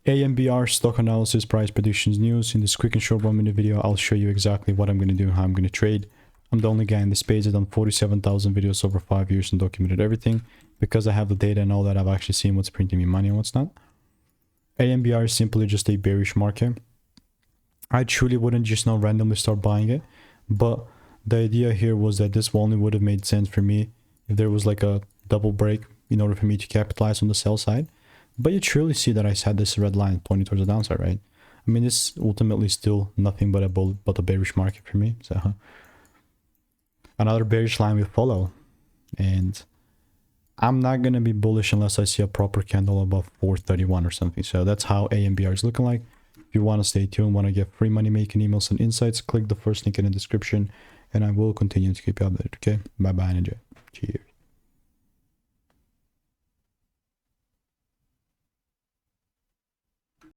AMBR, stock analysis, price predictions, news. In this quick and short 1-minute video, I'll show you exactly what I'm going to do, how I'm going to trade. I'm the only guy in this space. I've done 47,000 videos over 5 years and documented everything. Because I have the data and all that, I've actually seen what's printing me money and what's not. AMBR is simply just a bearish market. I truly wouldn't just now randomly start buying it. But the idea here was that this only would have made sense for me if there was like a double break in order for me to capitalize on the sell side. But you truly see that I had this red line pointing towards the downside, right? I mean, it's ultimately still nothing but a bearish market for me. So another bearish line will follow. And I'm not going to be bullish unless I see a proper candle above 431 or something. So that's how AMBR is looking like. If you want to stay tuned, want to get free money making emails and insights, click the first link in the description. And I will continue to keep you updated, okay? Bye-bye and enjoy. Cheers.